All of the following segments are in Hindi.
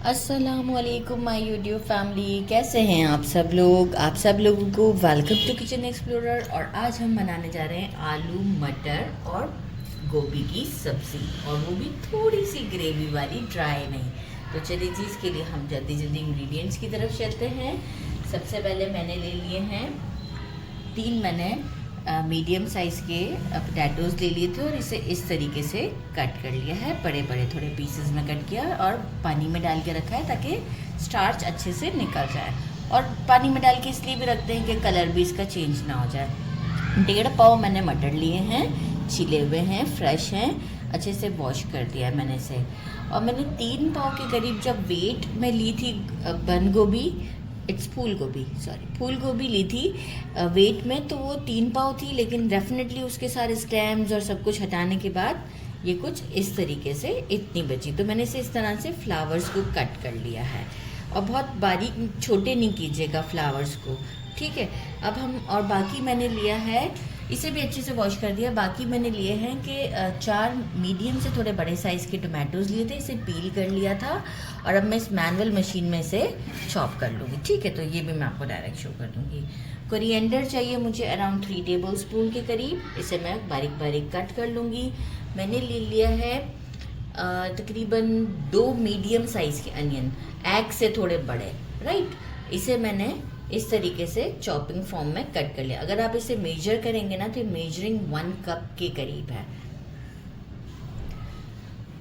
अस्सलामुअलैकुम माय यूट्यूब फैमिली, कैसे हैं आप सब लोग। आप सब लोगों को वेलकम टू किचन एक्सप्लोरर। और आज हम बनाने जा रहे हैं आलू मटर और गोभी की सब्ज़ी, और वो भी थोड़ी सी ग्रेवी वाली, ड्राई नहीं। तो चलिए जी, इसके लिए हम जल्दी जल्दी इंग्रेडिएंट्स की तरफ चलते हैं। सबसे पहले मैंने ले लिए हैं 3 मैंने मीडियम साइज़ के पोटैटोज़ ले लिए थे, और इसे इस तरीके से कट कर लिया है। बड़े बड़े थोड़े पीसेस में कट किया और पानी में डाल के रखा है ताकि स्टार्च अच्छे से निकल जाए। और पानी में डाल के इसलिए भी रखते हैं कि कलर भी इसका चेंज ना हो जाए। 1.5 पाव मैंने मटर लिए हैं, छिले हुए हैं, फ्रेश हैं, अच्छे से वॉश कर दिया है मैंने इसे। और मैंने 3 पाव के करीब जब वेट में ली थी बंद गोभी, फूल गोभी ली थी वेट में, तो वो 3 पाव थी, लेकिन डेफिनेटली उसके सारे स्टेम्स और सब कुछ हटाने के बाद ये कुछ इस तरीके से इतनी बची। तो मैंने इसे इस तरह से फ्लावर्स को कट कर लिया है, और बहुत बारीक छोटे नहीं कीजिएगा फ्लावर्स को, ठीक है। अब हम और बाकी मैंने लिया है, इसे भी अच्छे से वॉश कर दिया। बाकी मैंने लिए हैं कि 4 मीडियम से थोड़े बड़े साइज़ के टोमेटोज़ लिए थे, इसे पील कर लिया था, और अब मैं इस मैनुअल मशीन में इसे चॉप कर लूँगी, ठीक है। तो ये भी मैं आपको डायरेक्ट शो कर दूँगी। कोरिएंडर चाहिए मुझे अराउंड 3 टेबल स्पून के करीब, इसे मैं बारीक बारीक कट कर लूँगी। मैंने ले लिया है तकरीबन 2 मीडियम साइज़ के अनियन, एग से थोड़े बड़े, राइट। इसे मैंने इस तरीके से चॉपिंग फॉर्म में कट कर लिया। अगर आप इसे मेजर करेंगे ना, तो मेजरिंग 1 कप के करीब है।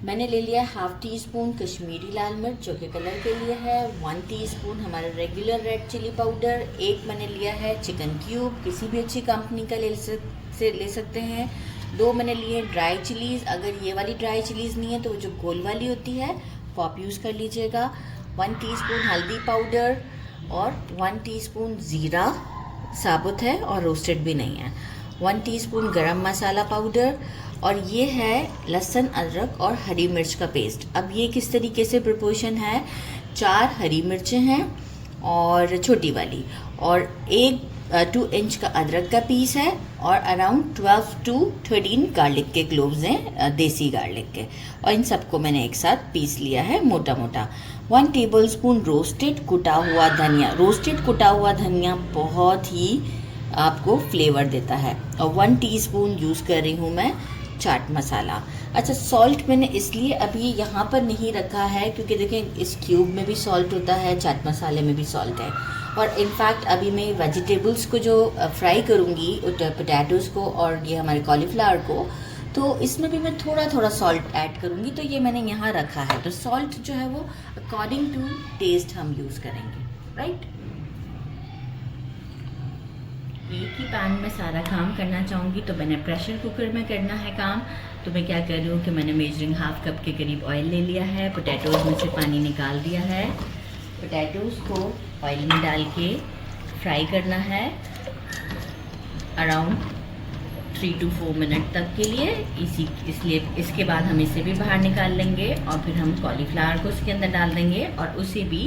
मैंने ले लिया 1/2 टीस्पून कश्मीरी लाल मिर्च, जो कि कलर के लिए है। 1 टीस्पून हमारा रेगुलर रेड चिली पाउडर। 1 मैंने लिया है चिकन क्यूब, किसी भी अच्छी कंपनी का ले सकते हैं। 2 मैंने लिए ड्राई चिलीज़, अगर ये वाली ड्राई चिलीज़ नहीं है तो वो जो गोल वाली होती है वो आप यूज़ कर लीजिएगा। 1 टीस्पून हल्दी पाउडर, और 1 टीस्पून ज़ीरा साबुत है और रोस्टेड भी नहीं है। 1 टीस्पून गरम मसाला पाउडर, और ये है लहसुन अदरक और हरी मिर्च का पेस्ट। अब ये किस तरीके से प्रोपोर्शन है, 4 हरी मिर्चें हैं और छोटी वाली, और 2 इंच का अदरक का पीस है, और अराउंड 12 to 13 गार्लिक के क्लोव्स हैं, देसी गार्लिक के, और इन सबको मैंने एक साथ पीस लिया है मोटा मोटा। 1 टेबलस्पून रोस्टेड कुटा हुआ धनिया। रोस्टेड कुटा हुआ धनिया बहुत ही आपको फ्लेवर देता है। और 1 टीस्पून यूज़ कर रही हूँ मैं चाट मसाला। अच्छा, सॉल्ट मैंने इसलिए अभी यहाँ पर नहीं रखा है क्योंकि देखें इस क्यूब में भी सॉल्ट होता है, चाट मसाले में भी सॉल्ट है। और इनफैक्ट अभी मैं वेजिटेबल्स को जो फ्राई करूँगी, पोटैटोज़ को और ये हमारे कॉलीफ्लावर को, तो इसमें भी मैं थोड़ा थोड़ा सॉल्ट ऐड करूँगी, तो ये मैंने यहाँ रखा है। तो सॉल्ट जो है वो अकॉर्डिंग टू टेस्ट हम यूज़ करेंगे, राइट। एक ही पैन में सारा काम करना चाहूँगी, तो मैंने प्रेशर कुकर में करना है काम। तो मैं क्या कर रही हूँ कि मैंने मेजरिंग 1/2 कप के करीब ऑयल ले लिया है, पोटैटोज़ में से पानी निकाल दिया है। पोटैटोज़ को ऑयल में डाल के फ्राई करना है अराउंड 3 to 4 मिनट तक के लिए। इसलिए इसके बाद हम इसे भी बाहर निकाल लेंगे, और फिर हम कॉलीफ्लावर को उसके अंदर डाल देंगे और उसे भी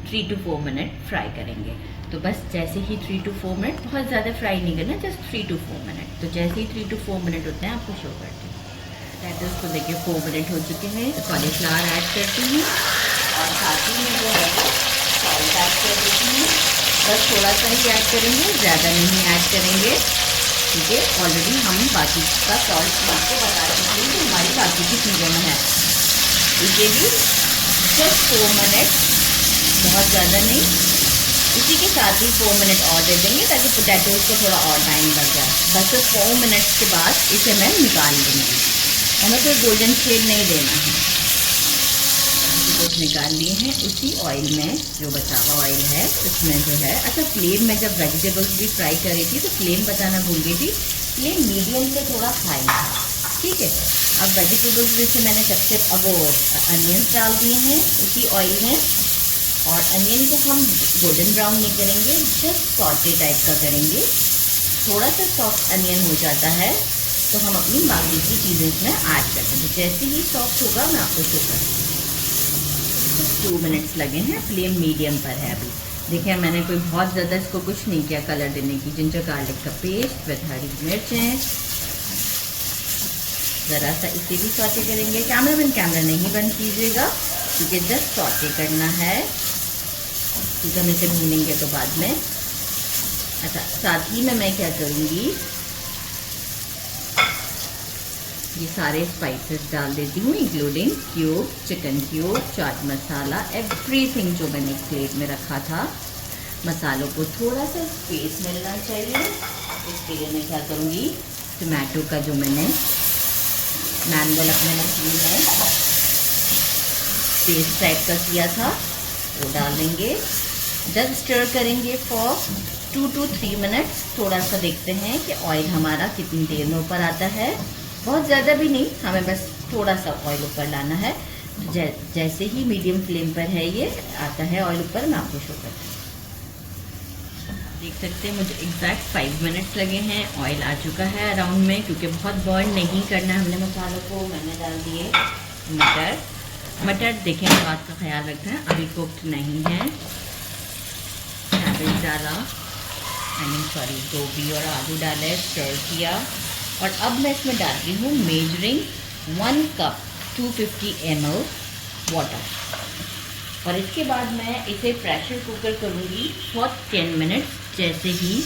3 to 4 मिनट फ्राई करेंगे। तो बस जैसे ही 3 to 4 मिनट, बहुत ज़्यादा फ्राई नहीं करना, जस्ट 3 to 4 मिनट। तो जैसे ही 3 to 4 मिनट होते हैं आपको शो करती हूँ। पोटैटोज़ को देखिए 4 मिनट हो चुके हैं। कॉलीफ्लावर ऐड करती हूँ, और साथ ही में जो है सॉल्ट ऐड कर देती हूँ। बस थोड़ा सा ही ऐड करेंगे, ज़्यादा नहीं ऐड करेंगे, ठीक है। ऑलरेडी हम बाकी का सॉल्ट आपको बता चुके हैं कि हमारी बाकी की चीज़ों में है। इसे भी जस्ट 4 मिनट, बहुत ज़्यादा नहीं, इसी के साथ ही 4 मिनट और दे देंगे ताकि पोटैटोज़ को थोड़ा और टाइम लग जाए। बस 4 मिनट्स के बाद इसे मैं निकाल दूँगी, हमें कोई गोल्डन शेड नहीं देना है। पोटैटोज़ निकाल लिए हैं। उसी ऑयल में जो बचा हुआ ऑयल है उसमें जो है, अच्छा फ्लेम में जब वेजिटेबल्स भी फ्राई कर रही थी तो फ्लेम बताना भूल गई थी, फ्लेम मीडियम से थोड़ा हाई था, ठीक है। अब वेजिटेबल्स में से मैंने सबसे अब वो अनियंस डाल दिए हैं उसी ऑयल में, और अनियन को हम गोल्डन ब्राउन नहीं करेंगे, जस्ट सॉटे टाइप का करेंगे। थोड़ा सा सॉफ्ट अनियन हो जाता है तो हम अपनी बाकी की चीज़ें इसमें ऐड करते हैं। जैसे ही सॉफ्ट होगा मैं आपको शो करती हूँ। 2 मिनट्स लगे हैं, फ्लेम मीडियम पर है अभी। देखिए मैंने कोई बहुत ज़्यादा इसको कुछ नहीं किया कलर देने की। जिंजर गार्लिक का पेस्ट विद हरी मिर्चें, ज़रा सा इसे भी सॉटे करेंगे। कैमरा नहीं बंद कीजिएगा, क्योंकि जस्ट सौटे करना है, क्योंकि हम इसे भूनेंगे तो बाद में। अच्छा, साथ ही में मैं क्या करूँगी, ये सारे स्पाइसेस डाल देती हूँ, including cube, chicken cube, chaat masala, everything जो मैंने एक प्लेट में रखा था। मसालों को थोड़ा सा स्पेस मिलना चाहिए, इसके लिए मैं क्या करूँगी, टमाटो का जो मैंने मैनुअल अपने मशीन में पेस्ट टाइप का किया था वो डाल देंगे। जब स्टर करेंगे फॉर 2 to 3 मिनट्स। थोड़ा सा देखते हैं कि ऑयल हमारा कितनी देर में ऊपर आता है, बहुत ज़्यादा भी नहीं, हमें बस थोड़ा सा ऑयल ऊपर लाना है। जैसे ही मीडियम फ्लेम पर है ये आता है ऑयल ऊपर, मैं आपको शो करती हूँ। देख सकते हैं मुझे एग्जैक्ट 5 मिनट्स लगे हैं, ऑयल आ चुका है अराउंड में, क्योंकि बहुत बर्न नहीं करना है हमने मसालों को। मैंने डाल दिए मटर देखें, बात का ख्याल रखते हैं, अभी कुक्ड नहीं है। कैबेज डाला, गोभी और आलू डाले, स्टर किया, और अब मैं इसमें डाल रही हूँ मेजरिंग 1 कप 250 ml वाटर, और इसके बाद मैं इसे प्रेशर कुकर करूँगी फॉर 10 मिनट्स। जैसे ही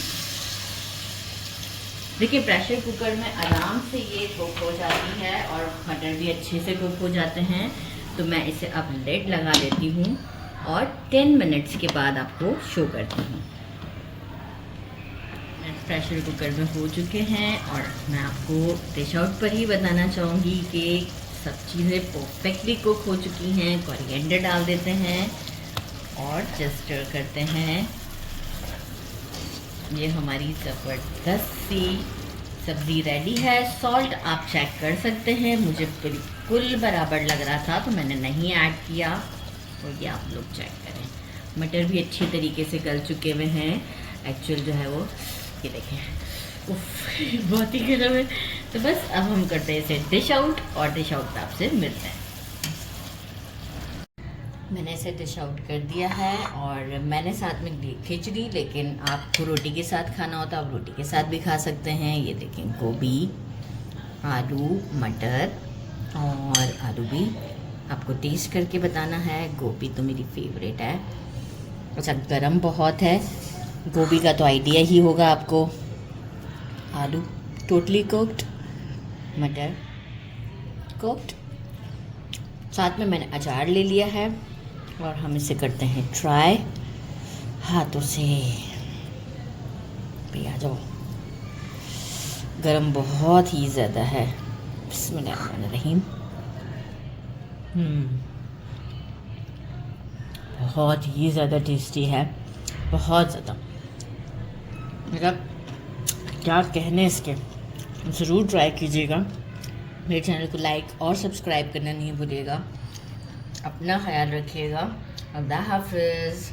देखिए प्रेशर कुकर में आराम से ये कुक हो जाती है और मटर भी अच्छे से कुक हो जाते हैं, तो मैं इसे अब लिड लगा देती हूँ और 10 मिनट्स के बाद आपको शो करती हूँ। प्रेशर कुकर में हो चुके हैं और मैं आपको डिश आउट पर ही बताना चाहूँगी कि सब चीज़ें परफेक्टली कुक हो चुकी हैं। कोरिएंडर डाल देते हैं और जस्ट स्टर करते हैं। ये हमारी ज़बरदस्त सी सब्ज़ी रेडी है। सॉल्ट आप चेक कर सकते हैं, मुझे बिल्कुल बराबर लग रहा था तो मैंने नहीं ऐड किया, तो ये आप लोग चेक करें। मटर भी अच्छी तरीके से गल चुके हुए हैं। एक्चुअल जो है वो ये देखें, उफ बहुत ही गर्म है। तो बस अब हम करते हैं इसे डिश आउट, और डिश आउट आपसे मिलते हैं। मैंने इसे डिश आउट कर दिया है और मैंने साथ में ली खिचड़ी, लेकिन आपको रोटी के साथ खाना हो तो आप रोटी के साथ भी खा सकते हैं। ये देखें, गोभी, आलू, मटर और आलू भी आपको टेस्ट करके बताना है। गोभी तो मेरी फेवरेट है। अच्छा, गरम बहुत है, गोभी का तो आइडिया ही होगा आपको। आलू टोटली कुक्ड, मटर कुक्ड, साथ में मैंने अचार ले लिया है और हम इसे करते हैं ट्राई हाथों से। भैया जाओ, गरम बहुत ही ज़्यादा है। बिस्मिल्लाहिर्रहमानिर्रहीम। बहुत ही ज़्यादा टेस्टी है, बहुत ज़्यादा, मतलब क्या कहने इसके। ज़रूर ट्राई कीजिएगा। मेरे चैनल को लाइक और सब्सक्राइब करना नहीं भूलिएगा। अपना ख्याल रखिएगा। अल्लाह हाफ़िज़।